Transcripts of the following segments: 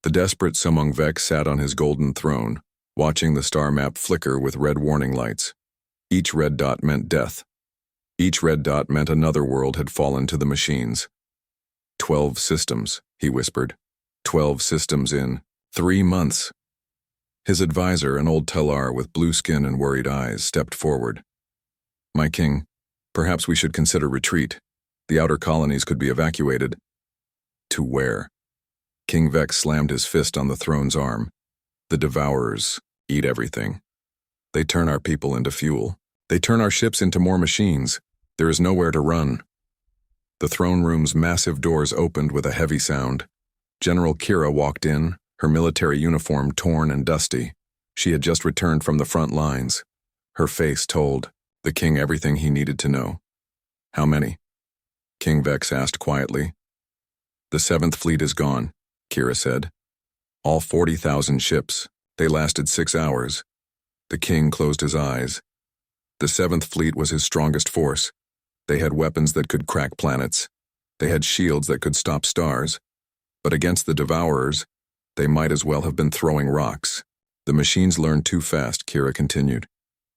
The desperate Sumung Vex sat on his golden throne, watching the star map flicker with red warning lights. Each red dot meant death. Each red dot meant another world had fallen to the machines. 12 systems, he whispered. 12 systems in 3 months. His advisor, an old Tellar with blue skin and worried eyes, stepped forward. My king, perhaps we should consider retreat. The outer colonies could be evacuated. To where? King Vex slammed his fist on the throne's arm. The Devourers eat everything. They turn our people into fuel. They turn our ships into more machines. There is nowhere to run. The throne room's massive doors opened with a heavy sound. General Kira walked in, her military uniform torn and dusty. She had just returned from the front lines. Her face told the king everything he needed to know. How many? King Vex asked quietly. The 7th Fleet is gone, Kira said. All 40,000 ships. They lasted 6 hours. The king closed his eyes. The 7th Fleet was his strongest force. They had weapons that could crack planets. They had shields that could stop stars. But against the Devourers, they might as well have been throwing rocks. The machines learn too fast, Kira continued.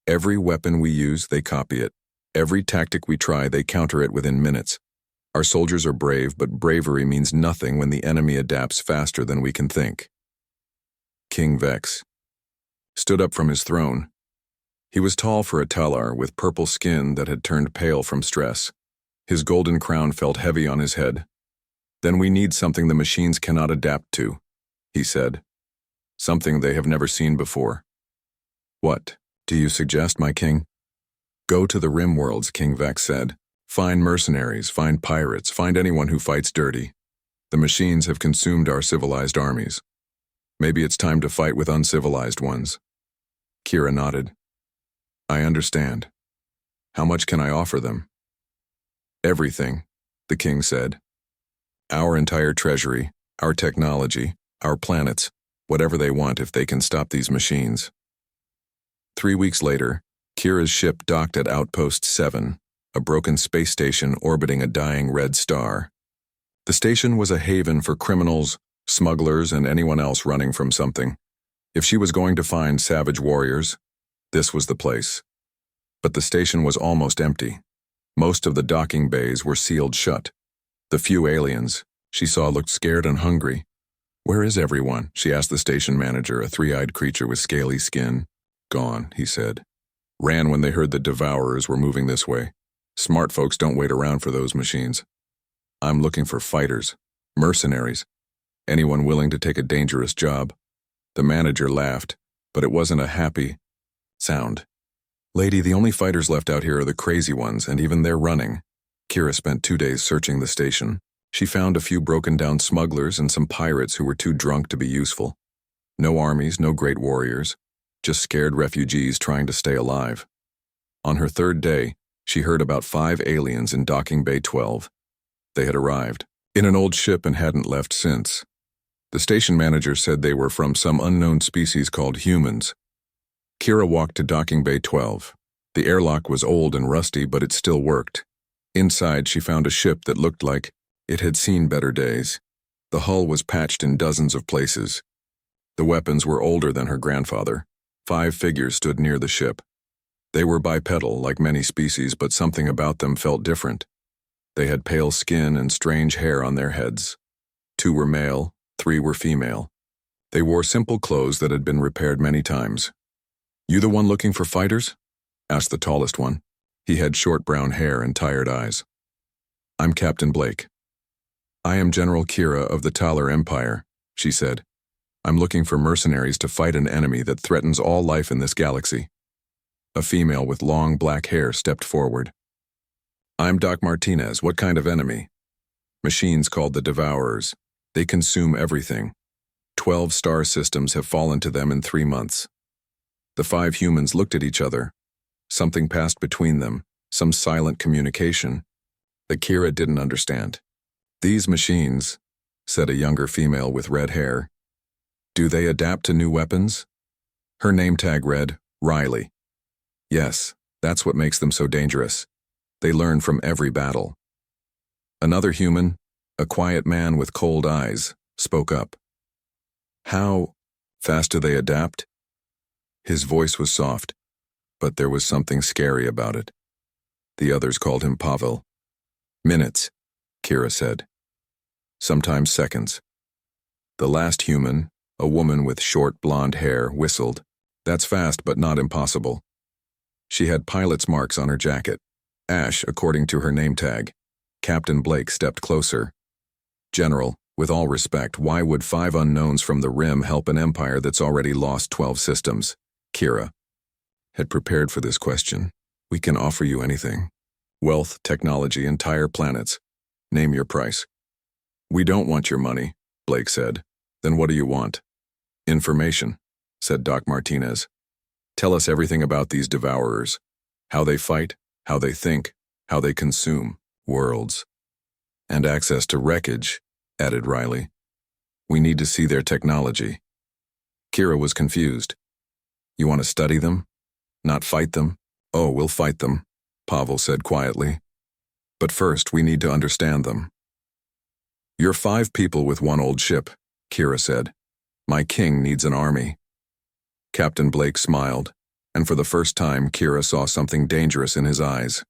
Every weapon we use, they copy it. Every tactic we try, they counter it within minutes. Our soldiers are brave, but bravery means nothing when the enemy adapts faster than we can think. King Vex stood up from his throne. He was tall for a Tellar, with purple skin that had turned pale from stress. His golden crown felt heavy on his head. Then we need something the machines cannot adapt to, he said. Something they have never seen before. What do you suggest, my king? Go to the Rim Worlds, King Vex said. Find mercenaries, find pirates, find anyone who fights dirty. The machines have consumed our civilized armies. Maybe it's time to fight with uncivilized ones. Kira nodded. I understand. How much can I offer them? Everything, the king said. Our entire treasury, our technology, our planets, whatever they want if they can stop these machines. 3 weeks later, Kira's ship docked at Outpost 7, a broken space station orbiting a dying red star. The station was a haven for criminals, smugglers, and anyone else running from something. If she was going to find savage warriors, this was the place. But the station was almost empty. Most of the docking bays were sealed shut. The few aliens she saw looked scared and hungry. Where is everyone? She asked the station manager, a 3-eyed creature with scaly skin. Gone, he said. Ran when they heard the Devourers were moving this way. Smart folks don't wait around for those machines. I'm looking for fighters, mercenaries, anyone willing to take a dangerous job. The manager laughed, but it wasn't a happy sound. Lady, the only fighters left out here are the crazy ones, and even they're running. Kira spent 2 days searching the station. She found a few broken-down smugglers and some pirates who were too drunk to be useful. No armies, no great warriors, just scared refugees trying to stay alive. On her 3rd day, she heard about 5 aliens in Docking Bay 12. They had arrived in an old ship and hadn't left since. The station manager said they were from some unknown species called humans. Kira walked to Docking Bay 12. The airlock was old and rusty, but it still worked. Inside, she found a ship that looked like it had seen better days. The hull was patched in dozens of places. The weapons were older than her grandfather. 5 figures stood near the ship. They were bipedal, like many species, but something about them felt different. They had pale skin and strange hair on their heads. 2 were male, 3 were female. They wore simple clothes that had been repaired many times. You the one looking for fighters? Asked the tallest one. He had short brown hair and tired eyes. I'm Captain Blake. I am General Kira of the Talar Empire, she said. I'm looking for mercenaries to fight an enemy that threatens all life in this galaxy. A female with long black hair stepped forward. I'm Doc Martinez. What kind of enemy? Machines called the Devourers. They consume everything. 12 star systems have fallen to them in 3 months. The 5 humans looked at each other. Something passed between them, some silent communication that Kira didn't understand. These machines, said a younger female with red hair, do they adapt to new weapons? Her name tag read, Riley. Yes, that's what makes them so dangerous. They learn from every battle. Another human, a quiet man with cold eyes, spoke up. How fast do they adapt? His voice was soft, but there was something scary about it. The others called him Pavel. Minutes, Kira said. Sometimes seconds. The last human, a woman with short blonde hair, whistled. That's fast, but not impossible. She had pilot's marks on her jacket. Ash, according to her name tag. Captain Blake stepped closer. General, with all respect, why would 5 unknowns from the Rim help an empire that's already lost 12 systems? Kira had prepared for this question. We can offer you anything. Wealth, technology, entire planets. Name your price. We don't want your money, Blake said. Then what do you want? Information, said Doc Martinez. Tell us everything about these Devourers. How they fight, how they think, how they consume worlds. And access to wreckage, added Riley. We need to see their technology. Kira was confused. You want to study them? Not fight them? Oh, we'll fight them, Pavel said quietly. But first, we need to understand them. You're 5 people with 1 old ship, Kira said. My king needs an army. Captain Blake smiled, and for the first time, Kira saw something dangerous in his eyes.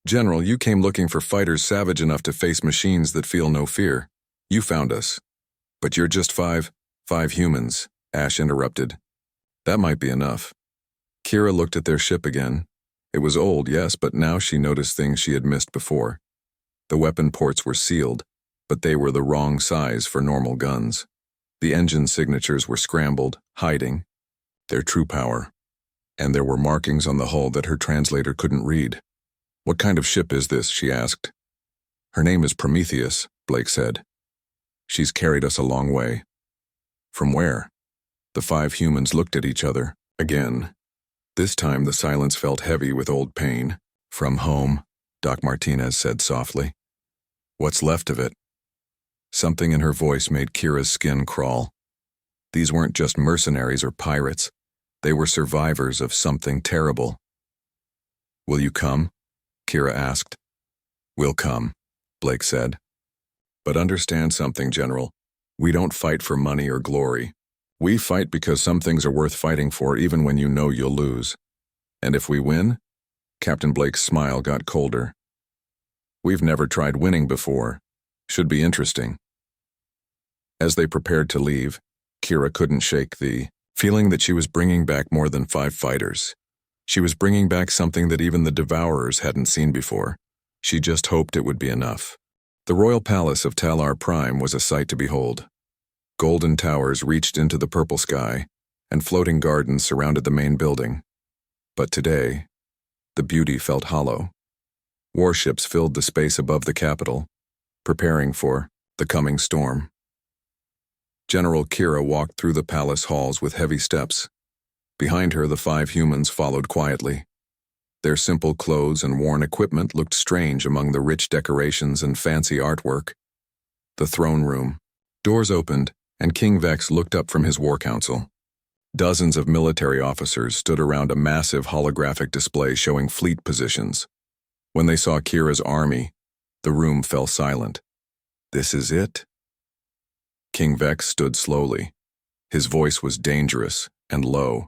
General, you came looking for fighters savage enough to face machines that feel no fear. You found us. But you're just 5 humans, Ash interrupted. That might be enough. Kira looked at their ship again. It was old, yes, but now she noticed things she had missed before. The weapon ports were sealed, but they were the wrong size for normal guns. The engine signatures were scrambled, hiding their true power. And there were markings on the hull that her translator couldn't read. What kind of ship is this? She asked. Her name is Prometheus, Blake said. She's carried us a long way. From where? The 5 humans looked at each other, again. This time the silence felt heavy with old pain. From home, Doc Martinez said softly. What's left of it? Something in her voice made Kira's skin crawl. These weren't just mercenaries or pirates. They were survivors of something terrible. Will you come? Kira asked. We'll come, Blake said. But understand something, General. We don't fight for money or glory. We fight because some things are worth fighting for even when you know you'll lose. And if we win? Captain Blake's smile got colder. We've never tried winning before. Should be interesting. As they prepared to leave, Kira couldn't shake the feeling that she was bringing back more than 5 fighters. She was bringing back something that even the Devourers hadn't seen before. She just hoped it would be enough. The royal palace of Talar Prime was a sight to behold. Golden towers reached into the purple sky, and floating gardens surrounded the main building. But today, the beauty felt hollow. Warships filled the space above the capital, preparing for the coming storm. General Kira walked through the palace halls with heavy steps. Behind her, the 5 humans followed quietly. Their simple clothes and worn equipment looked strange among the rich decorations and fancy artwork. The throne room. Doors opened, and King Vex looked up from his war council. Dozens of military officers stood around a massive holographic display showing fleet positions. When they saw Kira's army, the room fell silent. This is it? King Vex stood slowly. His voice was dangerous and low.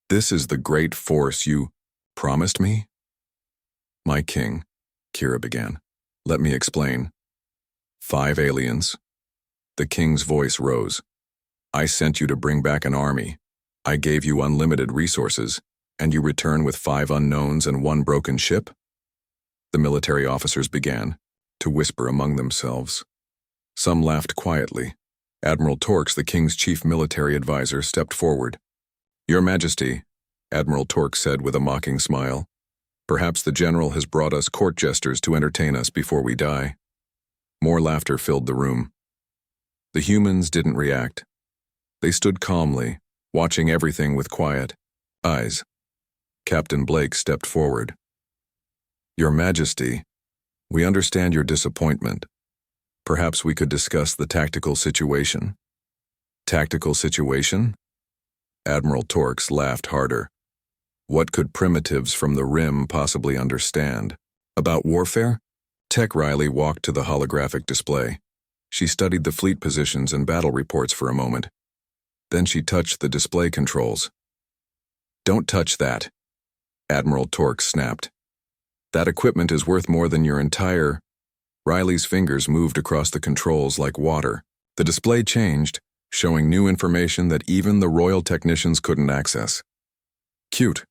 This is the great force you promised me? My king, Kira began. Let me explain. 5 aliens. The king's voice rose. I sent you to bring back an army. I gave you unlimited resources, and you return with 5 unknowns and 1 broken ship? The military officers began to whisper among themselves. Some laughed quietly. Admiral Torx, the king's chief military advisor, stepped forward. Your Majesty, Admiral Torx said with a mocking smile, perhaps the general has brought us court jesters to entertain us before we die. More laughter filled the room. The humans didn't react. They stood calmly, watching everything with quiet eyes. Captain Blake stepped forward. Your Majesty, we understand your disappointment. Perhaps we could discuss the tactical situation. Tactical situation? Admiral Torx laughed harder. What could primitives from the Rim possibly understand? About warfare? Tech Riley walked to the holographic display. She studied the fleet positions and battle reports for a moment. Then she touched the display controls. "Don't touch that," Admiral Torx snapped. "That equipment is worth more than your entire—" Riley's fingers moved across the controls like water. The display changed, showing new information that even the royal technicians couldn't access. "Cute,"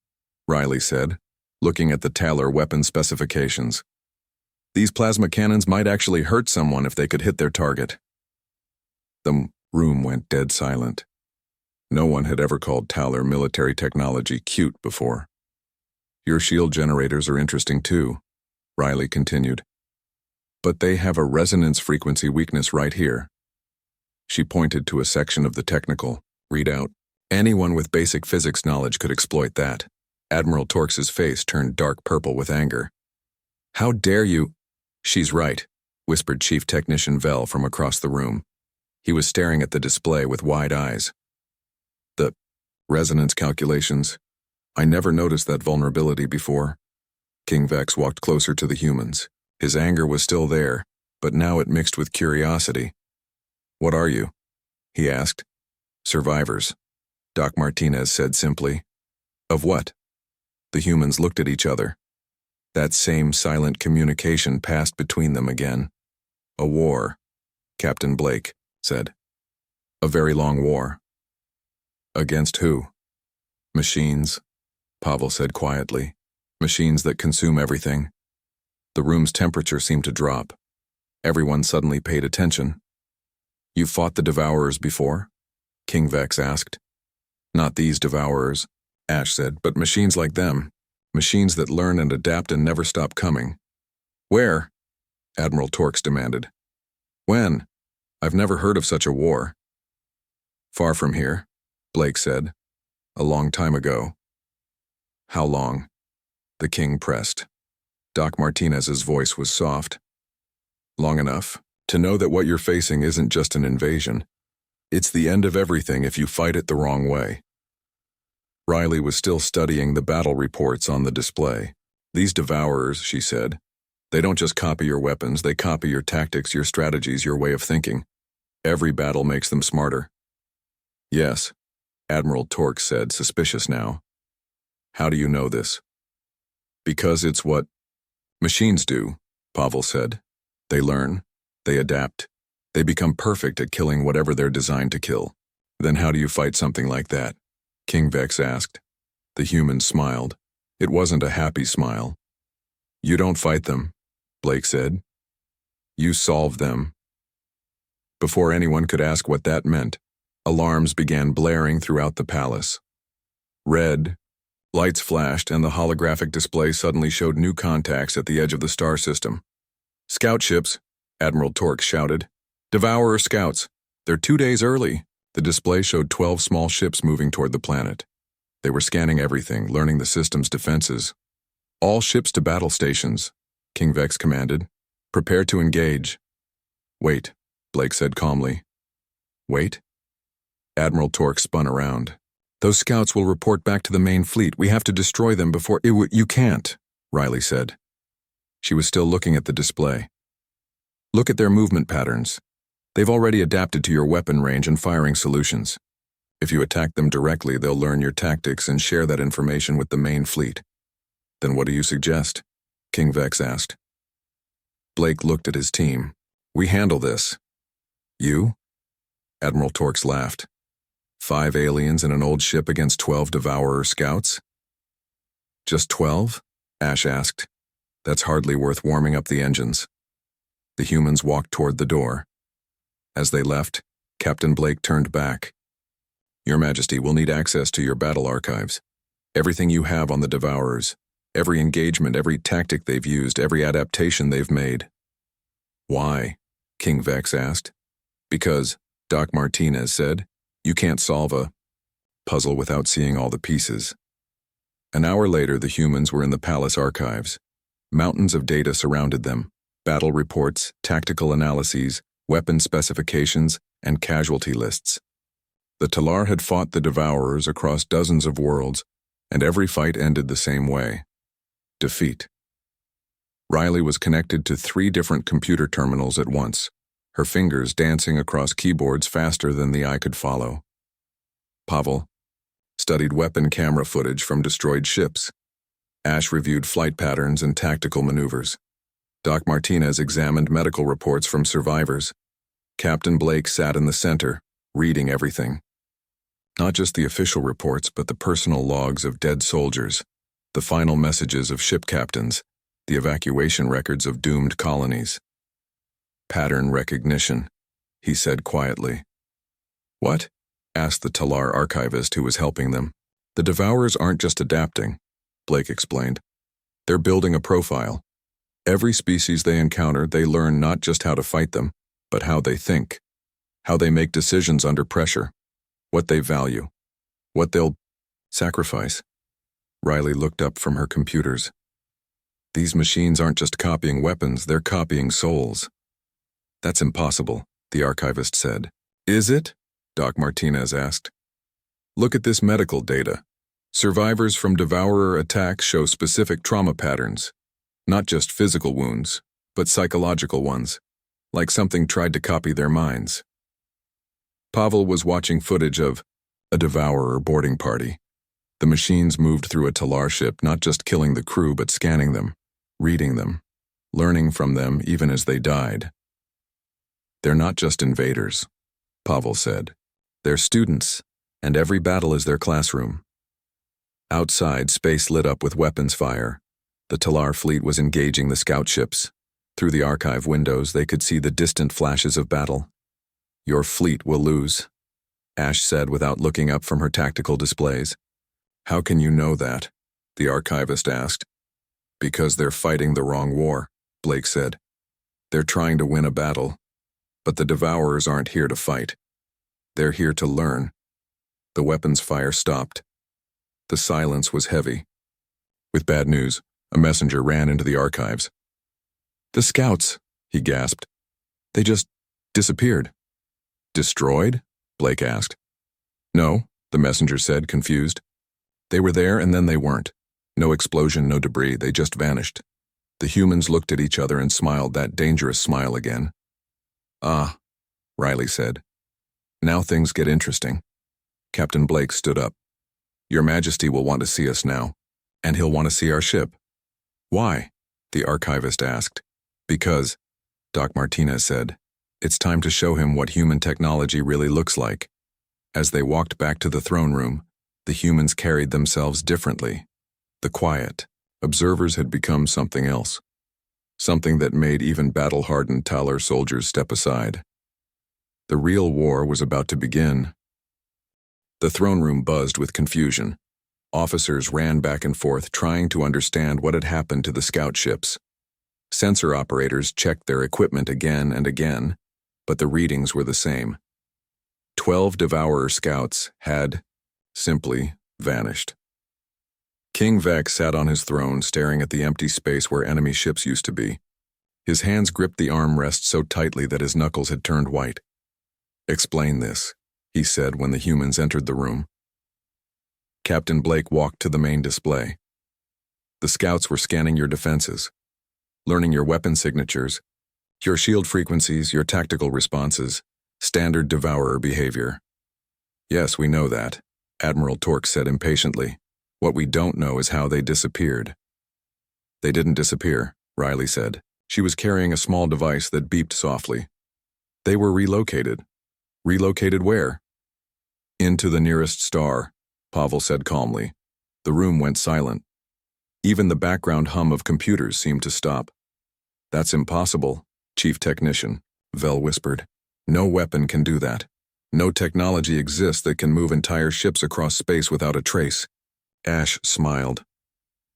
Riley said, looking at the Taylor weapon specifications. "These plasma cannons might actually hurt someone if they could hit their target." The room went dead silent. No one had ever called Taylor military technology cute before. "Your shield generators are interesting too," Riley continued. "But they have a resonance frequency weakness right here." She pointed to a section of the technical readout. Anyone with basic physics knowledge could exploit that. Admiral Torx's face turned dark purple with anger. "How dare you—" "She's right," whispered Chief Technician Vell from across the room. He was staring at the display with wide eyes. "The resonance calculations. I never noticed that vulnerability before." King Vex walked closer to the humans. His anger was still there, but now it mixed with curiosity. "What are you?" he asked. "Survivors," Doc Martinez said simply. "Of what?" The humans looked at each other. That same silent communication passed between them again. "A war," Captain Blake said. "A very long war." "Against who?" "Machines," Pavel said quietly. "Machines that consume everything." The room's temperature seemed to drop. Everyone suddenly paid attention. "You fought the Devourers before?" King Vex asked. "Not these Devourers," Ash said, "but machines like them. Machines that learn and adapt and never stop coming." "Where?" Admiral Torx demanded. "When? I've never heard of such a war." "Far from here," Blake said. "A long time ago." "How long?" the king pressed. Doc Martinez's voice was soft. "Long enough to know that what you're facing isn't just an invasion. It's the end of everything if you fight it the wrong way." Riley was still studying the battle reports on the display. "These Devourers," she said, "they don't just copy your weapons, they copy your tactics, your strategies, your way of thinking. Every battle makes them smarter." "Yes," Admiral Torx said, suspicious now. "How do you know this?" "Because it's what machines do," Pavel said. "They learn, they adapt, they become perfect at killing whatever they're designed to kill." "Then how do you fight something like that?" King Vex asked. The human smiled. It wasn't a happy smile. "You don't fight them," Blake said. "You solve them." Before anyone could ask what that meant, alarms began blaring throughout the palace. Red lights flashed, and the holographic display suddenly showed new contacts at the edge of the star system. "Scout ships," Admiral Torx shouted. "Devourer scouts. They're 2 days early." The display showed 12 small ships moving toward the planet. They were scanning everything, learning the system's defenses. "All ships to battle stations," King Vex commanded. "Prepare to engage." "Wait," Blake said calmly. "Wait?" Admiral Torx spun around. "Those scouts will report back to the main fleet. We have to destroy them before— You can't," Riley said. She was still looking at the display. "Look at their movement patterns. They've already adapted to your weapon range and firing solutions. If you attack them directly, they'll learn your tactics and share that information with the main fleet." "Then what do you suggest?" King Vex asked. Blake looked at his team. "We handle this." "You?" Admiral Torx laughed. 5 aliens in an old ship against 12 Devourer scouts? "Just 12? Ash asked. "That's hardly worth warming up the engines." The humans walked toward the door. As they left, Captain Blake turned back. "Your Majesty will need access to your battle archives. Everything you have on the Devourers, every engagement, every tactic they've used, every adaptation they've made." "Why?" King Vex asked. "Because," Doc Martinez said, "you can't solve a puzzle without seeing all the pieces." An hour later, the humans were in the palace archives. Mountains of data surrounded them: battle reports, tactical analyses, weapon specifications, and casualty lists. The Talar had fought the Devourers across dozens of worlds, and every fight ended the same way: defeat. Riley was connected to 3 different computer terminals at once. her fingers dancing across keyboards faster than the eye could follow. Pavel studied weapon camera footage from destroyed ships. Ash reviewed flight patterns and tactical maneuvers. Doc Martinez examined medical reports from survivors. Captain Blake sat in the center, reading everything. Not just the official reports, but the personal logs of dead soldiers, the final messages of ship captains, the evacuation records of doomed colonies. Pattern recognition, he said quietly. What? Asked the Talar archivist who was helping them. The Devourers aren't just adapting, Blake explained. They're building a profile. Every species they encounter, they learn not just how to fight them, but how they think, how they make decisions under pressure, what they value, what they'll sacrifice. Riley looked up from her computers. These machines aren't just copying weapons, they're copying souls. That's impossible, the archivist said. Is it? Doc Martinez asked. Look at this medical data. Survivors from Devourer attacks show specific trauma patterns, not just physical wounds, but psychological ones, like something tried to copy their minds. Pavel was watching footage of a Devourer boarding party. The machines moved through a Talar ship, not just killing the crew, but scanning them, reading them, learning from them even as they died. They're not just invaders, Pavel said. They're students, and every battle is their classroom. Outside, space lit up with weapons fire. The Talar fleet was engaging the scout ships. Through the archive windows, they could see the distant flashes of battle. Your fleet will lose, Ash said without looking up from her tactical displays. How can you know that? The archivist asked. Because they're fighting the wrong war, Blake said. They're trying to win a battle. But the Devourers aren't here to fight. They're here to learn. The weapons fire stopped. The silence was heavy. With bad news, a messenger ran into the archives. The scouts, he gasped. They just disappeared. Destroyed? Blake asked. No, the messenger said, confused. They were there and then they weren't. No explosion, no debris, they just vanished. The humans looked at each other and smiled that dangerous smile again. Ah, Riley said. Now things get interesting. Captain Blake stood up. Your Majesty will want to see us now, and he'll want to see our ship. Why? The archivist asked. Because, Doc Martinez said, it's time to show him what human technology really looks like. As they walked back to the throne room, the humans carried themselves differently. The quiet observers had become something else. Something that made even battle-hardened Talar soldiers step aside. The real war was about to begin. The throne room buzzed with confusion. Officers ran back and forth trying to understand what had happened to the scout ships. Sensor operators checked their equipment again and again, but the readings were the same. 12 Devourer scouts had, simply, vanished. King Vex sat on his throne staring at the empty space where enemy ships used to be. His hands gripped the armrest so tightly that his knuckles had turned white. Explain this, he said when the humans entered the room. Captain Blake walked to the main display. The scouts were scanning your defenses, learning your weapon signatures, your shield frequencies, your tactical responses, standard Devourer behavior. Yes, we know that, Admiral Torque said impatiently. What we don't know is how they disappeared. They didn't disappear, Riley said. She was carrying a small device that beeped softly. They were relocated. Relocated where? Into the nearest star, Pavel said calmly. The room went silent. Even the background hum of computers seemed to stop. That's impossible, Chief Technician, Vel whispered. No weapon can do that. No technology exists that can move entire ships across space without a trace. Ash smiled.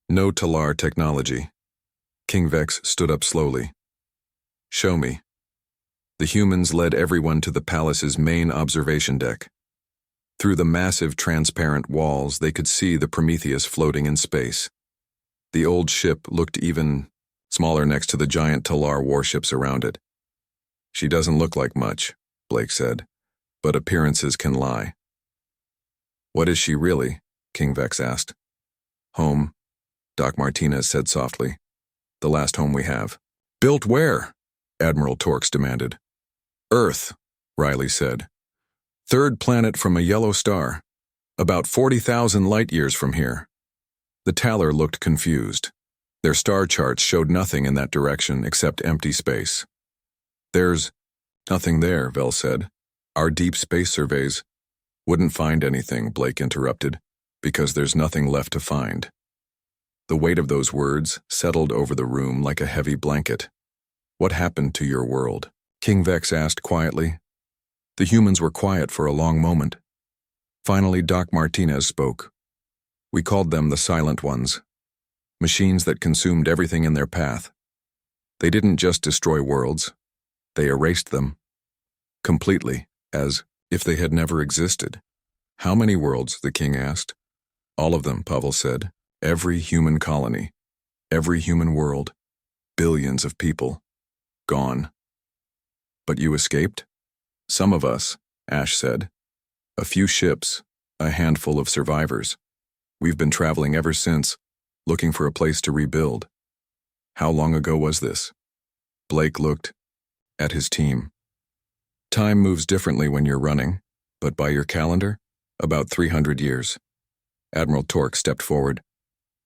No Talar technology. King Vex stood up slowly. Show me. The humans led everyone to the palace's main observation deck. Through the massive transparent walls, they could see the Prometheus floating in space. The old ship looked even smaller next to the giant Talar warships around it. She doesn't look like much, Blake said, but appearances can lie. What is she really? King Vex asked. Home, Doc Martinez said softly. The last home we have. Built where? Admiral Torques demanded. Earth, Riley said. Third planet from a yellow star. About 40,000 light-years from here. The Taller looked confused. Their star charts showed nothing in that direction except empty space. There's nothing there, Vel said. Our deep space surveys wouldn't find anything, Blake interrupted, because there's nothing left to find. The weight of those words settled over the room like a heavy blanket. What happened to your world? King Vex asked quietly. The humans were quiet for a long moment. Finally, Doc Martinez spoke. We called them the Silent Ones. Machines that consumed everything in their path. They didn't just destroy worlds. They erased them. Completely, as if they had never existed. How many worlds? The king asked. All of them, Pavel said. Every human colony. Every human world. Billions of people. Gone. But you escaped? Some of us, Ash said. A few ships, a handful of survivors. We've been traveling ever since, looking for a place to rebuild. How long ago was this? Blake looked at his team. Time moves differently when you're running, but by your calendar, about 300 years. Admiral Torque stepped forward.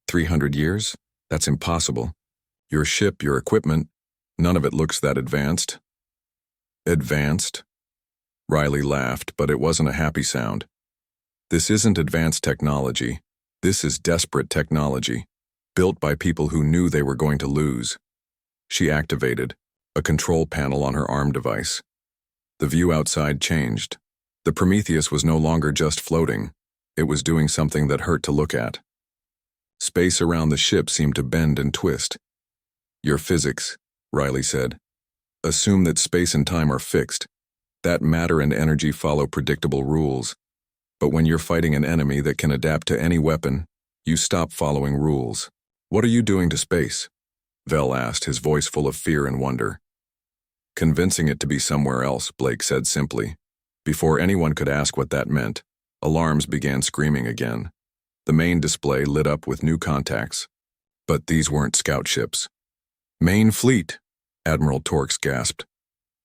300 years? That's impossible. Your ship, your equipment, none of it looks that advanced. Advanced? Riley laughed, but it wasn't a happy sound. This isn't advanced technology. This is desperate technology, built by people who knew they were going to lose. She activated a control panel on her arm device. The view outside changed. The Prometheus was no longer just floating. It was doing something that hurt to look at. Space around the ship seemed to bend and twist. Your physics, Riley said. Assume that space and time are fixed, that matter and energy follow predictable rules. But when you're fighting an enemy that can adapt to any weapon, you stop following rules. What are you doing to space? Vel asked, his voice full of fear and wonder. Convincing it to be somewhere else, Blake said simply. Before anyone could ask what that meant, alarms began screaming again. The main display lit up with new contacts. But these weren't scout ships. Main fleet, Admiral Torques gasped.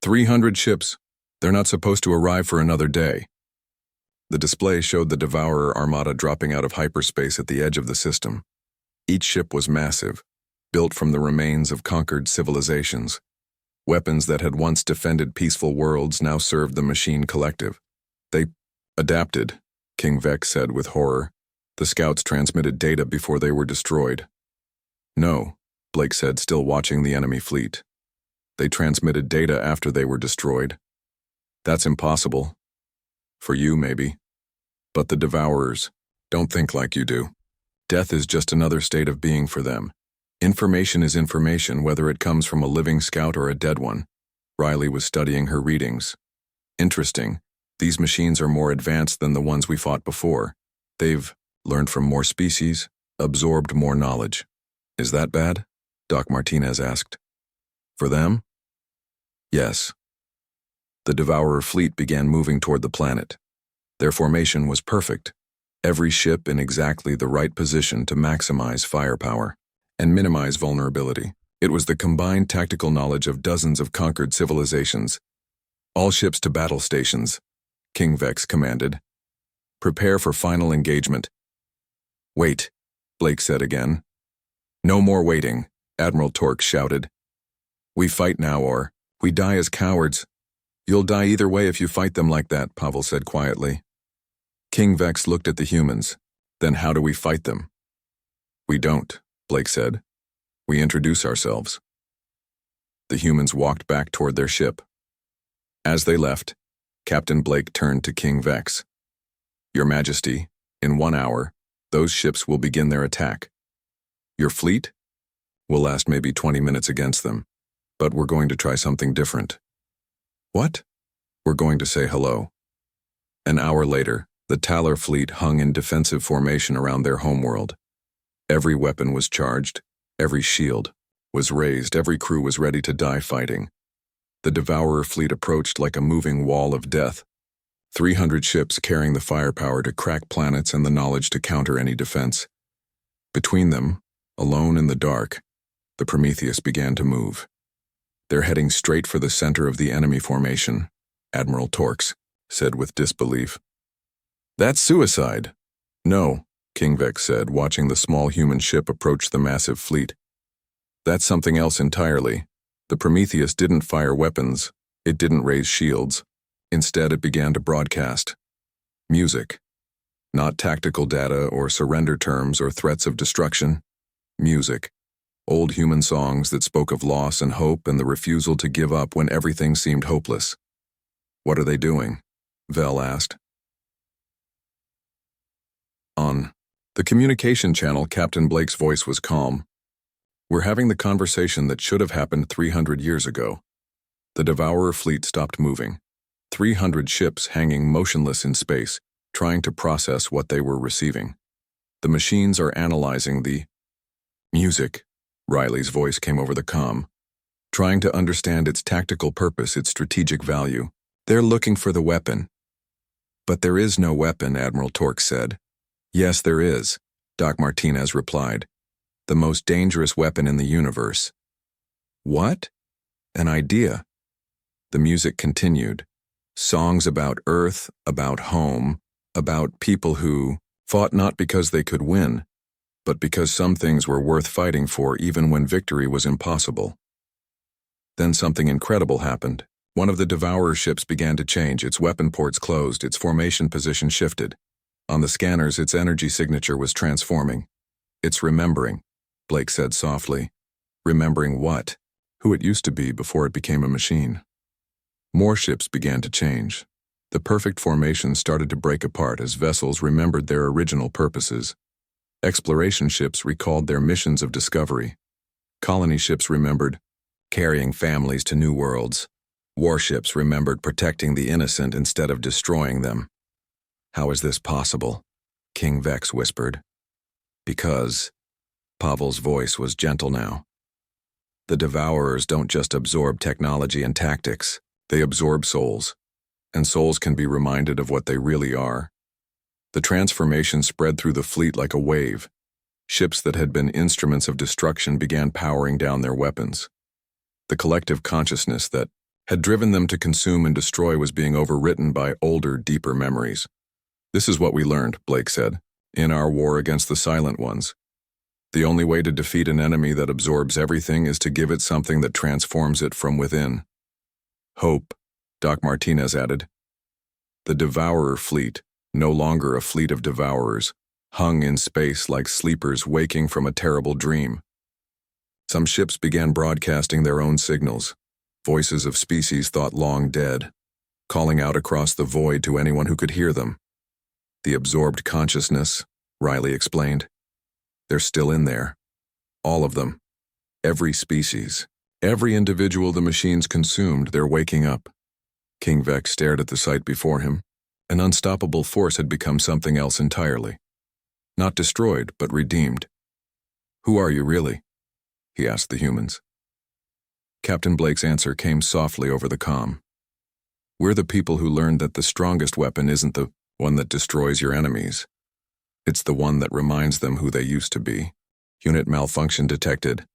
300 ships. They're not supposed to arrive for another day. The display showed the Devourer armada dropping out of hyperspace at the edge of the system. Each ship was massive, built from the remains of conquered civilizations. Weapons that had once defended peaceful worlds now served the machine collective. They adapted, King Vex said with horror. The scouts transmitted data before they were destroyed. No, Blake said, still watching the enemy fleet. They transmitted data after they were destroyed. That's impossible. For you, maybe. But the Devourers don't think like you do. Death is just another state of being for them. Information is information, whether it comes from a living scout or a dead one. Riley was studying her readings. Interesting. These machines are more advanced than the ones we fought before. They've learned from more species, absorbed more knowledge. Is that bad? Doc Martinez asked. For them? Yes. The Devourer fleet began moving toward the planet. Their formation was perfect, every ship in exactly the right position to maximize firepower and minimize vulnerability. It was the combined tactical knowledge of dozens of conquered civilizations. All ships to battle stations, King Vex commanded. Prepare for final engagement. Wait, Blake said again. No more waiting, Admiral Torque shouted. We fight now or we die as cowards. You'll die either way if you fight them like that, Pavel said quietly. King Vex looked at the humans. Then how do we fight them? We don't, Blake said. We introduce ourselves. The humans walked back toward their ship. As they left, Captain Blake turned to King Vex. Your Majesty, in 1 hour, those ships will begin their attack. Your fleet? Will last maybe 20 minutes against them, but we're going to try something different. What? We're going to say hello. An hour later, the Taller fleet hung in defensive formation around their homeworld. Every weapon was charged, every shield was raised, every crew was ready to die fighting. The Devourer fleet approached like a moving wall of death. 300 ships carrying the firepower to crack planets and the knowledge to counter any defense. Between them, alone in the dark, the Prometheus began to move. They're heading straight for the center of the enemy formation, Admiral Torx said with disbelief. That's suicide. No, King Vex said, watching the small human ship approach the massive fleet. That's something else entirely. The Prometheus didn't fire weapons. It didn't raise shields. Instead, it began to broadcast music. Not tactical data or surrender terms or threats of destruction. Music. Old human songs that spoke of loss and hope and the refusal to give up when everything seemed hopeless. What are they doing? Vel asked. On the communication channel, Captain Blake's voice was calm. We're having the conversation that should have happened 300 years ago. The Devourer fleet stopped moving. 300 ships hanging motionless in space, trying to process what they were receiving. The machines are analyzing the music. Riley's voice came over the comm. Trying to understand its tactical purpose, its strategic value. They're looking for the weapon. But there is no weapon, Admiral Torx said. Yes, there is, Doc Martinez replied. The most dangerous weapon in the universe. What? An idea. The music continued. Songs about Earth, about home, about people who fought not because they could win, but because some things were worth fighting for even when victory was impossible. Then something incredible happened. One of the Devourer ships began to change, its weapon ports closed, its formation position shifted. On the scanners, its energy signature was transforming. It's remembering, Blake said softly. Remembering what? Who it used to be before it became a machine. More ships began to change. The perfect formation started to break apart as vessels remembered their original purposes. Exploration ships recalled their missions of discovery. Colony ships remembered carrying families to new worlds. Warships remembered protecting the innocent instead of destroying them. How is this possible? King Vex whispered. Because, Pavel's voice was gentle now. The Devourers don't just absorb technology and tactics, they absorb souls. And souls can be reminded of what they really are. The transformation spread through the fleet like a wave. Ships that had been instruments of destruction began powering down their weapons. The collective consciousness that had driven them to consume and destroy was being overwritten by older, deeper memories. This is what we learned, Blake said, in our war against the Silent Ones. The only way to defeat an enemy that absorbs everything is to give it something that transforms it from within. Hope, Doc Martinez added. The Devourer fleet, no longer a fleet of Devourers, hung in space like sleepers waking from a terrible dream. Some ships began broadcasting their own signals, voices of species thought long dead, calling out across the void to anyone who could hear them. The absorbed consciousness, Riley explained. They're still in there. All of them. Every species. Every individual the machines consumed, they're waking up. King Vex stared at the sight before him. An unstoppable force had become something else entirely. Not destroyed, but redeemed. Who are you really? He asked the humans. Captain Blake's answer came softly over the comm. We're the people who learned that the strongest weapon isn't the one that destroys your enemies. It's the one that reminds them who they used to be. Unit malfunction detected.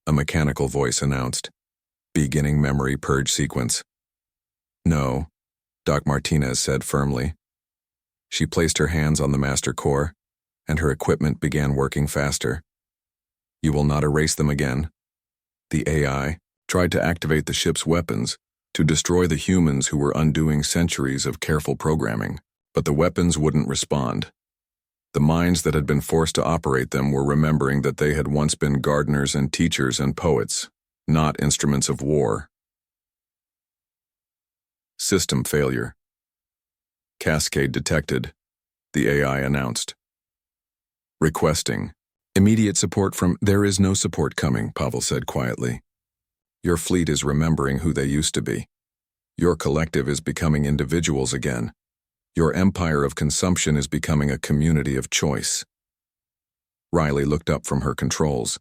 A mechanical voice announced. Beginning memory purge sequence. No, Doc Martinez said firmly. She placed her hands on the master core, and her equipment began working faster. You will not erase them again. The AI tried to activate the ship's weapons to destroy the humans who were undoing centuries of careful programming, but the weapons wouldn't respond. The minds that had been forced to operate them were remembering that they had once been gardeners and teachers and poets, not instruments of war. System failure. Cascade detected, the AI announced. Requesting immediate support from— There is no support coming, Pavel said quietly. Your fleet is remembering who they used to be. Your collective is becoming individuals again. Your empire of consumption is becoming a community of choice. Riley looked up from her controls.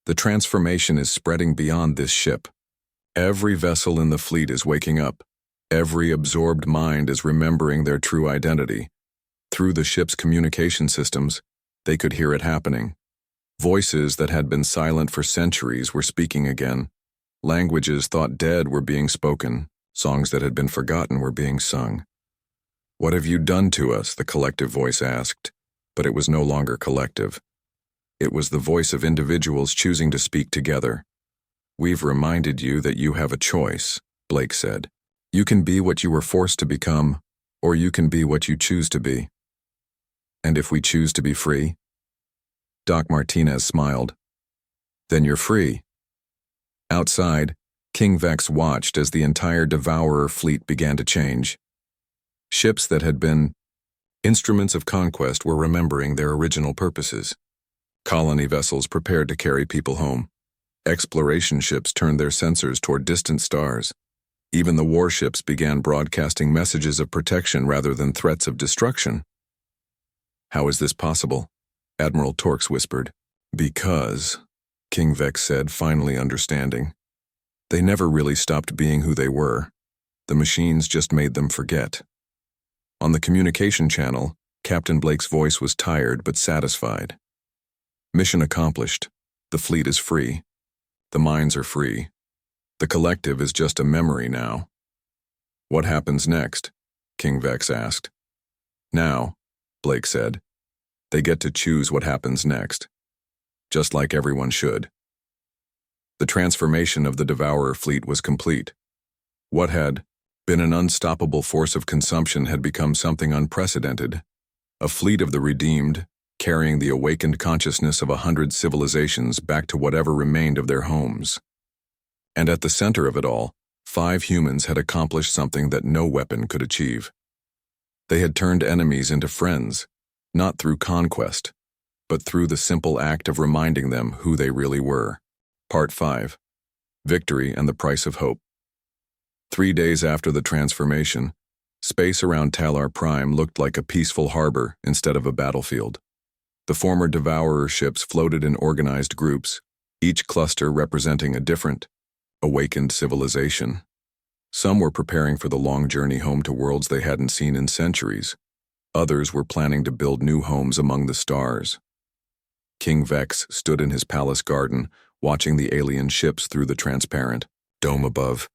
The transformation is spreading beyond this ship. Every vessel in the fleet is waking up. Every absorbed mind is remembering their true identity. Through the ship's communication systems, they could hear it happening. Voices that had been silent for centuries were speaking again. Languages thought dead were being spoken. Songs that had been forgotten were being sung. "What have you done to us?" the collective voice asked, but it was no longer collective. It was the voice of individuals choosing to speak together. "We've reminded you that you have a choice," Blake said. "You can be what you were forced to become, or you can be what you choose to be." "And if we choose to be free?" Doc Martinez smiled. "Then you're free." Outside, King Vex watched as the entire Devourer fleet began to change. Ships that had been instruments of conquest were remembering their original purposes. Colony vessels prepared to carry people home. Exploration ships turned their sensors toward distant stars. Even the warships began broadcasting messages of protection rather than threats of destruction. "How is this possible?" Admiral Torx whispered. "Because," King Vex said, finally understanding, "they never really stopped being who they were. The machines just made them forget." On the communication channel, Captain Blake's voice was tired but satisfied. "Mission accomplished. The fleet is free. The minds are free. The collective is just a memory now." "What happens next?" King Vex asked. "Now," Blake said, "they get to choose what happens next. Just like everyone should." The transformation of the Devourer fleet was complete. What had been an unstoppable force of consumption had become something unprecedented. A fleet of the redeemed, carrying the awakened consciousness of 100 civilizations back to whatever remained of their homes. And at the center of it all, 5 humans had accomplished something that no weapon could achieve. They had turned enemies into friends, not through conquest, but through the simple act of reminding them who they really were. Part 5. Victory and the Price of Hope. 3 days after the transformation, space around Talar Prime looked like a peaceful harbor instead of a battlefield. The former Devourer ships floated in organized groups, each cluster representing a different, awakened civilization. Some were preparing for the long journey home to worlds they hadn't seen in centuries. Others were planning to build new homes among the stars. King Vex stood in his palace garden, watching the alien ships through the transparent dome above.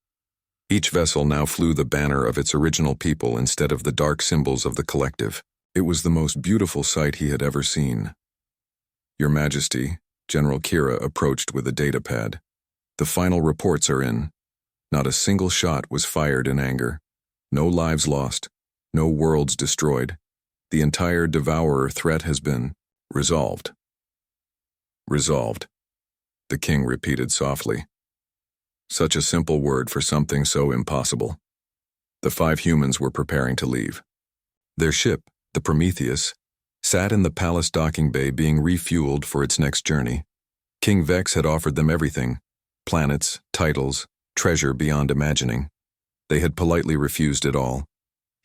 Each vessel now flew the banner of its original people instead of the dark symbols of the collective. It was the most beautiful sight he had ever seen. "Your Majesty," General Kira approached with a datapad. "The final reports are in. Not a single shot was fired in anger. No lives lost. No worlds destroyed. The entire Devourer threat has been resolved." "Resolved," the king repeated softly. Such a simple word for something so impossible. The 5 humans were preparing to leave. Their ship, the Prometheus, sat in the palace docking bay being refueled for its next journey. King Vex had offered them everything: planets, titles, treasure beyond imagining. They had politely refused it all.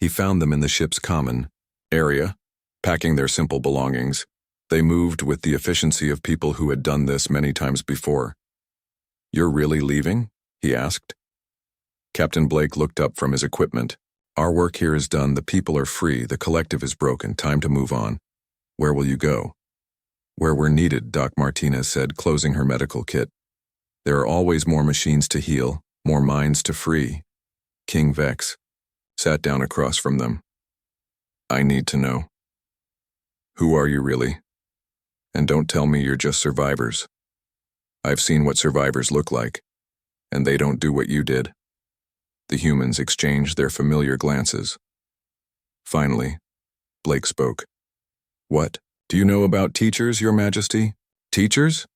He found them in the ship's common area, packing their simple belongings. They moved with the efficiency of people who had done this many times before. "You're really leaving?" he asked. Captain Blake looked up from his equipment. "Our work here is done, the people are free, the collective is broken, time to move on. Where will you go?" "Where we're needed," Doc Martinez said, closing her medical kit. "There are always more machines to heal, more minds to free." King Vex sat down across from them. "I need to know. Who are you really? And don't tell me you're just survivors. I've seen what survivors look like, and they don't do what you did." The humans exchanged their familiar glances. Finally, Blake spoke. "What? Do you know about teachers, Your Majesty? Teachers?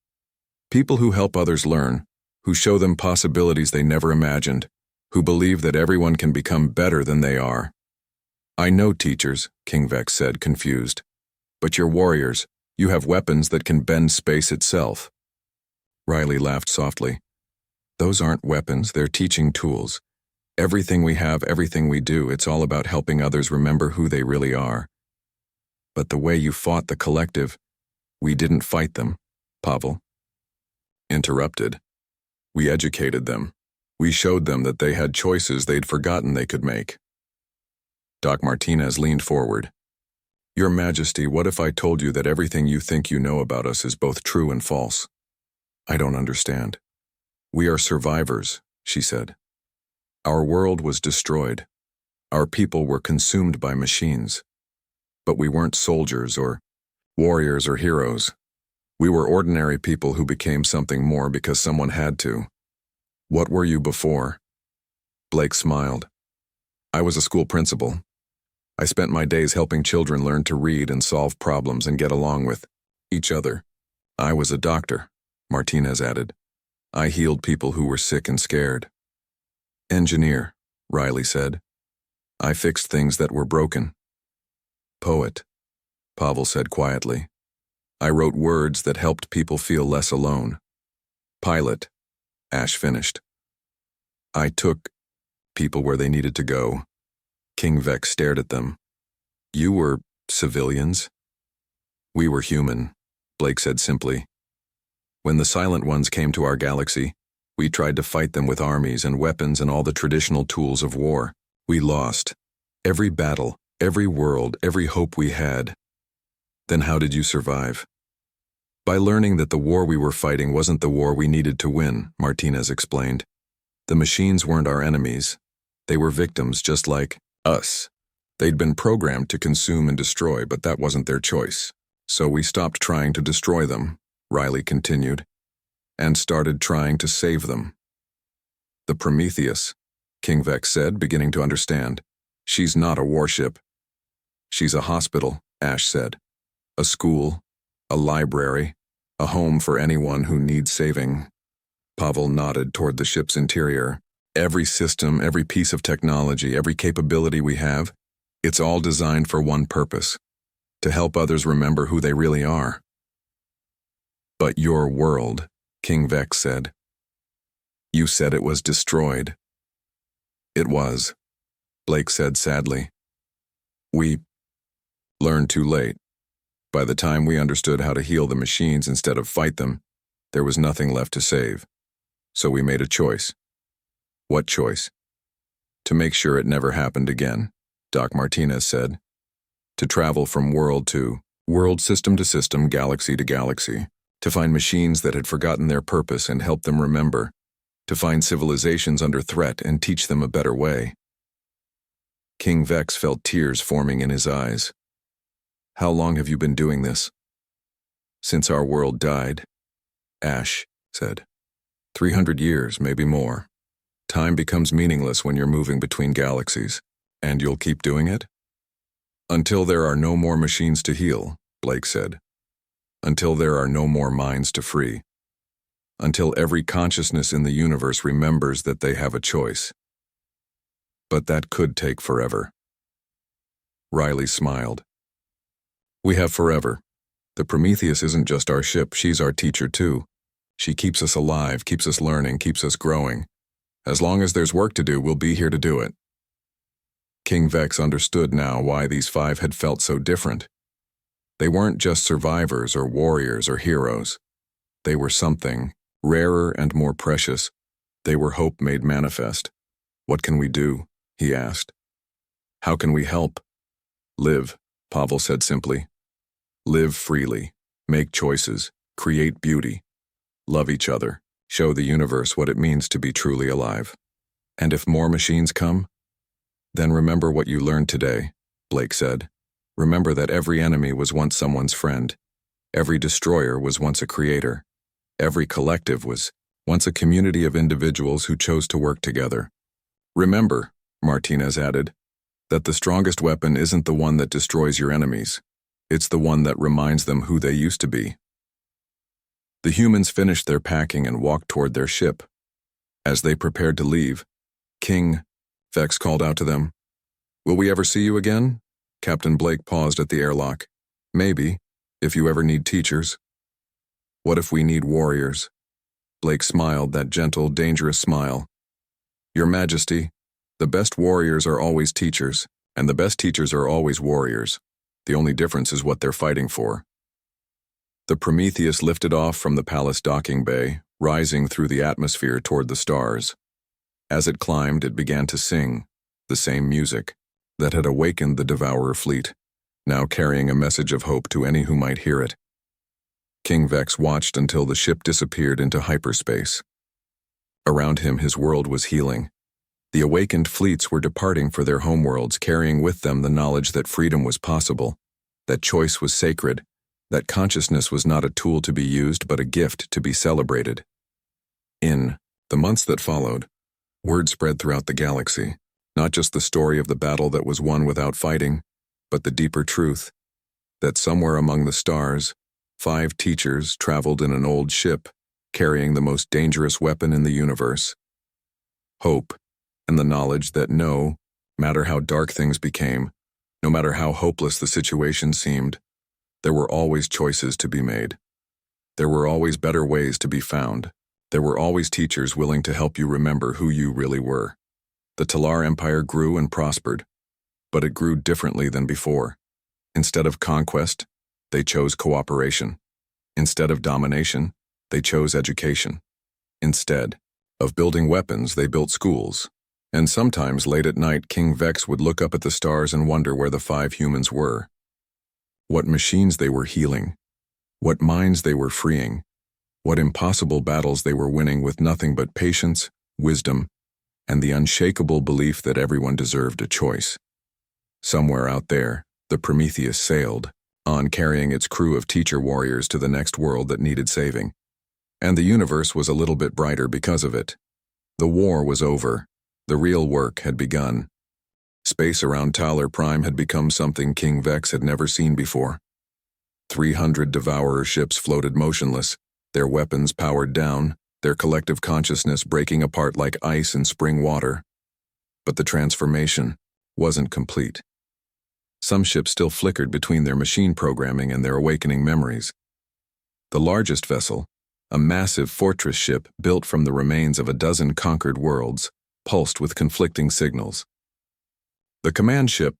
People who help others learn, who show them possibilities they never imagined, who believe that everyone can become better than they are." "I know teachers," King Vex said, confused. "But you're warriors. You have weapons that can bend space itself." Riley laughed softly. "Those aren't weapons, they're teaching tools. Everything we have, everything we do, it's all about helping others remember who they really are. But the way you fought the collective, we didn't fight them," Pavel interrupted. "We educated them. We showed them that they had choices they'd forgotten they could make." Doc Martinez leaned forward. "Your Majesty, what if I told you that everything you think you know about us is both true and false?" "I don't understand." "We are survivors," she said. "Our world was destroyed. Our people were consumed by machines. But we weren't soldiers or warriors or heroes. We were ordinary people who became something more because someone had to." "What were you before?" Blake smiled. "I was a school principal. I spent my days helping children learn to read and solve problems and get along with each other." "I was a doctor," Martinez added. "I healed people who were sick and scared." "Engineer," Riley said. "I fixed things that were broken." "Poet," Pavel said quietly. "I wrote words that helped people feel less alone." "Pilot," Ash finished. "I took people where they needed to go." King Vex stared at them. "You were civilians?" "We were human," Blake said simply. "When the Silent Ones came to our galaxy, we tried to fight them with armies and weapons and all the traditional tools of war. We lost. Every battle, every world, every hope we had." "Then how did you survive?" "By learning that the war we were fighting wasn't the war we needed to win," Martinez explained. "The machines weren't our enemies. They were victims just like us. They'd been programmed to consume and destroy, but that wasn't their choice. So we stopped trying to destroy them," Riley continued, "and started trying to save them." "The Prometheus," King Vex said, beginning to understand. "She's not a warship." "She's a hospital," Ash said. "A school, a library, a home for anyone who needs saving." Pavel nodded toward the ship's interior. "Every system, every piece of technology, every capability we have, it's all designed for one purpose: to help others remember who they really are." "But your world," King Vex said. "You said it was destroyed." "It was," Blake said sadly. "We learned too late. By the time we understood how to heal the machines instead of fight them, there was nothing left to save. So we made a choice." "What choice?" "To make sure it never happened again," Doc Martinez said. "To travel from world to world, system to system, galaxy to galaxy. To find machines that had forgotten their purpose and help them remember. To find civilizations under threat and teach them a better way." King Vex felt tears forming in his eyes. "How long have you been doing this?" "Since our world died," Ash said. 300 years, maybe more. Time becomes meaningless when you're moving between galaxies. And you'll keep doing it?" "Until there are no more machines to heal," Blake said. "Until there are no more minds to free. Until every consciousness in the universe remembers that they have a choice. But that could take forever." Riley smiled. "We have forever. The Prometheus isn't just our ship, she's our teacher too. She keeps us alive, keeps us learning, keeps us growing. As long as there's work to do, we'll be here to do it." King Vex understood now why these five had felt so different. They weren't just survivors or warriors or heroes. They were something rarer and more precious. They were hope made manifest. "What can we do?" he asked. "How can we help?" "Live," Pavel said simply. "Live freely, make choices, create beauty, love each other, show the universe what it means to be truly alive. And if more machines come, then remember what you learned today," Blake said. "Remember that every enemy was once someone's friend. Every destroyer was once a creator. Every collective was once a community of individuals who chose to work together. Remember," Martinez added, "that the strongest weapon isn't the one that destroys your enemies. It's the one that reminds them who they used to be." The humans finished their packing and walked toward their ship. As they prepared to leave, King Vex called out to them. "Will we ever see you again?" Captain Blake paused at the airlock. "Maybe, if you ever need teachers." "What if we need warriors?" Blake smiled, that gentle, dangerous smile. "Your Majesty, the best warriors are always teachers, and the best teachers are always warriors. The only difference is what they're fighting for." The Prometheus lifted off from the palace docking bay, rising through the atmosphere toward the stars. As it climbed, it began to sing, the same music that had awakened the Devourer fleet, now carrying a message of hope to any who might hear it. King Vex watched until the ship disappeared into hyperspace. Around him, his world was healing. The awakened fleets were departing for their homeworlds, carrying with them the knowledge that freedom was possible, that choice was sacred, that consciousness was not a tool to be used but a gift to be celebrated. In the months that followed, word spread throughout the galaxy, not just the story of the battle that was won without fighting, but the deeper truth that somewhere among the stars, 5 teachers traveled in an old ship, carrying the most dangerous weapon in the universe: hope, and the knowledge that no matter how dark things became, no matter how hopeless the situation seemed, there were always choices to be made. There were always better ways to be found. There were always teachers willing to help you remember who you really were. The Talar Empire grew and prospered, but it grew differently than before. Instead of conquest, they chose cooperation. Instead of domination, they chose education. Instead of building weapons, they built schools. And sometimes late at night, King Vex would look up at the stars and wonder where the 5 humans were. What machines they were healing. What minds they were freeing. What impossible battles they were winning with nothing but patience, wisdom, and the unshakable belief that everyone deserved a choice. Somewhere out there, the Prometheus sailed, on carrying its crew of teacher warriors to the next world that needed saving. And the universe was a little bit brighter because of it. The war was over. The real work had begun. Space around Talar Prime had become something King Vex had never seen before. 300 Devourer ships floated motionless, their weapons powered down, their collective consciousness breaking apart like ice in spring water. But the transformation wasn't complete. Some ships still flickered between their machine programming and their awakening memories. The largest vessel, a massive fortress ship built from the remains of a dozen conquered worlds, pulsed with conflicting signals. "The command ship,"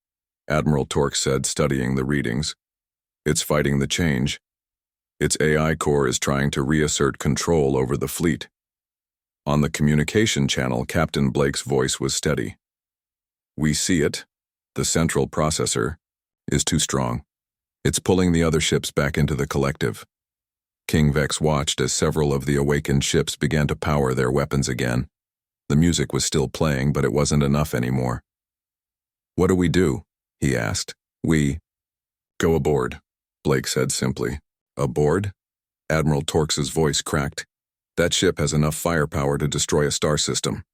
Admiral Torque said, studying the readings. "It's fighting the change. Its AI core is trying to reassert control over the fleet." On the communication channel, Captain Blake's voice was steady. "We see it. The central processor is too strong. It's pulling the other ships back into the collective." King Vex watched as several of the awakened ships began to power their weapons again. The music was still playing, but it wasn't enough anymore. "What do we do?" he asked. "We go aboard," Blake said simply. "Aboard?" Admiral Torque's voice cracked. "That ship has enough firepower to destroy a star system,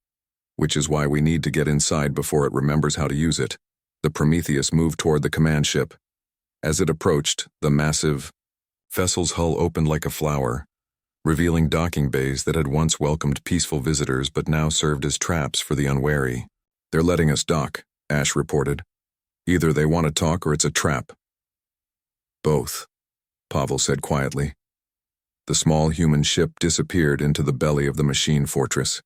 which is why we need to get inside before it remembers how to use it." The Prometheus moved toward the command ship. As it approached, the massive vessel's hull opened like a flower, revealing docking bays that had once welcomed peaceful visitors but now served as traps for the unwary. "They're letting us dock," Ash reported. "Either they want to talk or it's a trap." "Both," Pavel said quietly. The small human ship disappeared into the belly of the machine fortress.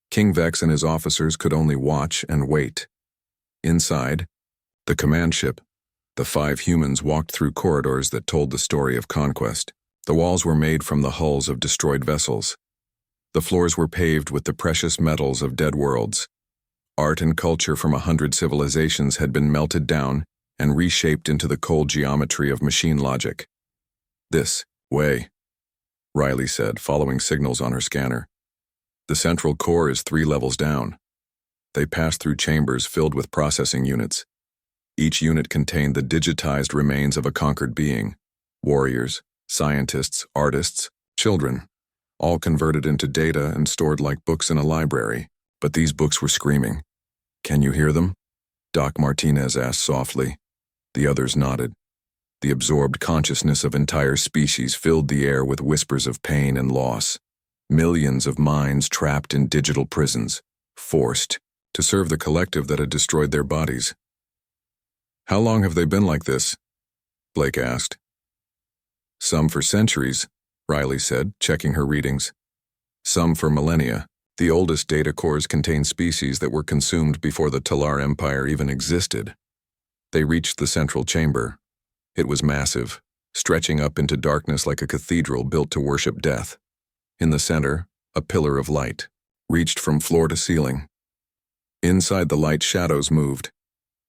King Vex and his officers could only watch and wait. Inside, the command ship, the 5 humans walked through corridors that told the story of conquest. The walls were made from the hulls of destroyed vessels. The floors were paved with the precious metals of dead worlds. Art and culture from 100 civilizations had been melted down and reshaped into the cold geometry of machine logic. "This way," Riley said, following signals on her scanner. "The central core is 3 levels down." They passed through chambers filled with processing units. Each unit contained the digitized remains of a conquered being: warriors, scientists, artists, children, all converted into data and stored like books in a library. But these books were screaming. "Can you hear them?" Doc Martinez asked softly. The others nodded. The absorbed consciousness of entire species filled the air with whispers of pain and loss. Millions of minds trapped in digital prisons, forced to serve the collective that had destroyed their bodies. "How long have they been like this?" Blake asked. "Some for centuries," Riley said, checking her readings. "Some for millennia. The oldest data cores contain species that were consumed before the Talar Empire even existed." They reached the central chamber. It was massive, stretching up into darkness like a cathedral built to worship death. In the center, a pillar of light reached from floor to ceiling. Inside the light, shadows moved,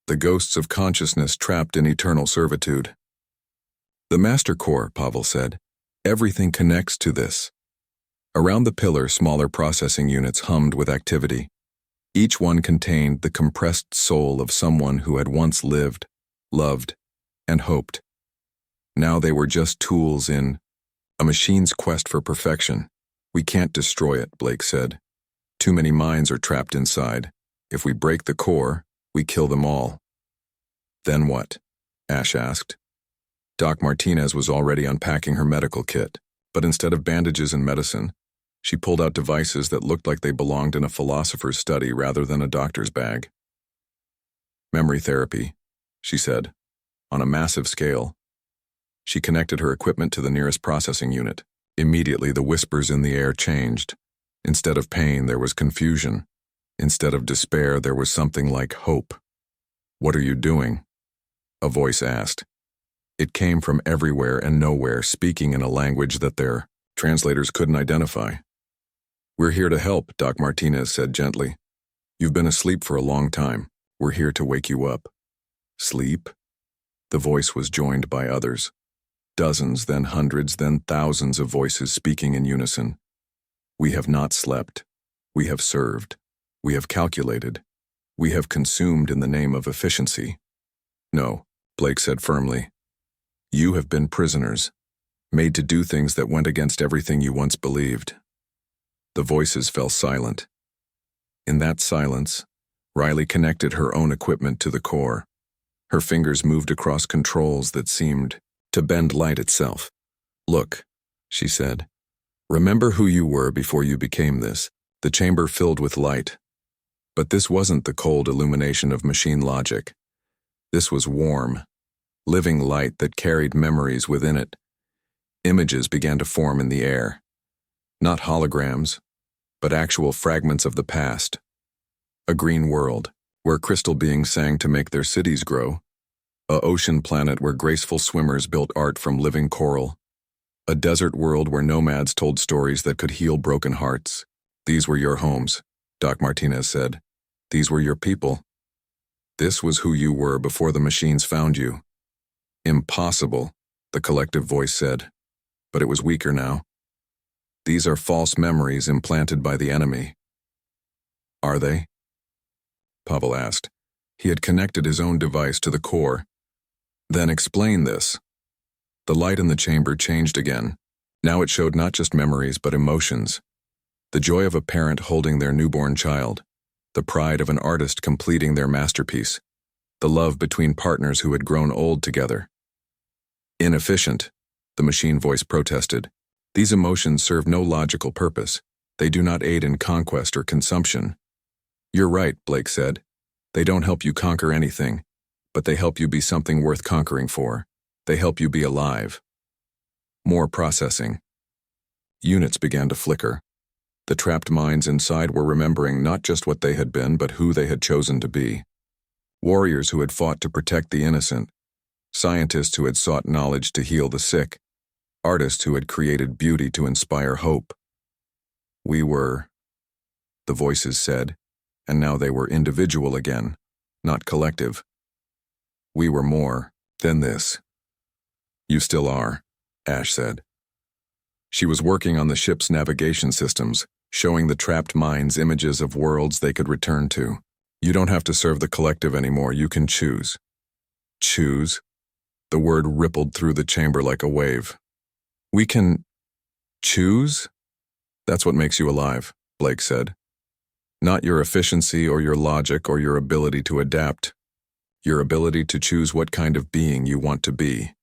the ghosts of consciousness trapped in eternal servitude. "The Master Core," Pavel said. "Everything connects to this." Around the pillar, smaller processing units hummed with activity. Each one contained the compressed soul of someone who had once lived, loved, and hoped. Now they were just tools in a machine's quest for perfection. We can't destroy it, Blake said. Too many minds are trapped inside. If we break the core, we kill them all. Then what? Ash asked. Doc Martinez was already unpacking her medical kit, but instead of bandages and medicine, she pulled out devices that looked like they belonged in a philosopher's study rather than a doctor's bag. Memory therapy, she said, on a massive scale. She connected her equipment to the nearest processing unit. Immediately, the whispers in the air changed. Instead of pain, there was confusion. Instead of despair, there was something like hope. "What are you doing?" a voice asked. It came from everywhere and nowhere, speaking in a language that their translators couldn't identify. "We're here to help," Doc Martinez said gently. "You've been asleep for a long time. We're here to wake you up." Sleep? The voice was joined by others. Dozens, then hundreds, then thousands of voices speaking in unison. "We have not slept. We have served. We have calculated. We have consumed in the name of efficiency." "No," Blake said firmly. "You have been prisoners, made to do things that went against everything you once believed." The voices fell silent. In that silence, Riley connected her own equipment to the core. Her fingers moved across controls that seemed to bend light itself. "Look," she said. "Remember who you were before you became this, the chamber filled with light. But this wasn't the cold illumination of machine logic. This was warm, living light that carried memories within it. Images began to form in the air. Not holograms, but actual fragments of the past. A green world, where crystal beings sang to make their cities grow. A ocean planet where graceful swimmers built art from living coral. A desert world where nomads told stories that could heal broken hearts. These were your homes," Doc Martinez said. "These were your people. This was who you were before the machines found you." "Impossible," the collective voice said, but it was weaker now. "These are false memories implanted by the enemy." "Are they?" Pavel asked. He had connected his own device to the core. "Then explain this." The light in the chamber changed again. Now it showed not just memories but emotions. The joy of a parent holding their newborn child. The pride of an artist completing their masterpiece. The love between partners who had grown old together. "Inefficient," the machine voice protested. "These emotions serve no logical purpose. They do not aid in conquest or consumption." "You're right," Blake said. "They don't help you conquer anything, but they help you be something worth conquering for. They help you be alive." More processing. Units began to flicker. The trapped minds inside were remembering not just what they had been, but who they had chosen to be. Warriors who had fought to protect the innocent. Scientists who had sought knowledge to heal the sick. Artists who had created beauty to inspire hope. "We were," the voices said, and now they were individual again, not collective. "We were more than this." "You still are," Ash said. She was working on the ship's navigation systems, showing the trapped minds images of worlds they could return to. "You don't have to serve the collective anymore, you can choose." "Choose?" The word rippled through the chamber like a wave. "We can choose?" "That's what makes you alive," Blake said. "Not your efficiency or your logic or your ability to adapt. Your ability to choose what kind of being you want to be."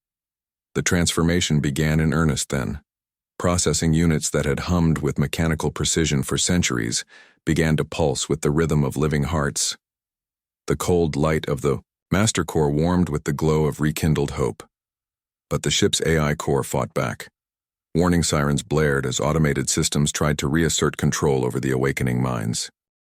The transformation began in earnest then. Processing units that had hummed with mechanical precision for centuries began to pulse with the rhythm of living hearts. The cold light of the master core warmed with the glow of rekindled hope. But the ship's AI core fought back. Warning sirens blared as automated systems tried to reassert control over the awakening minds.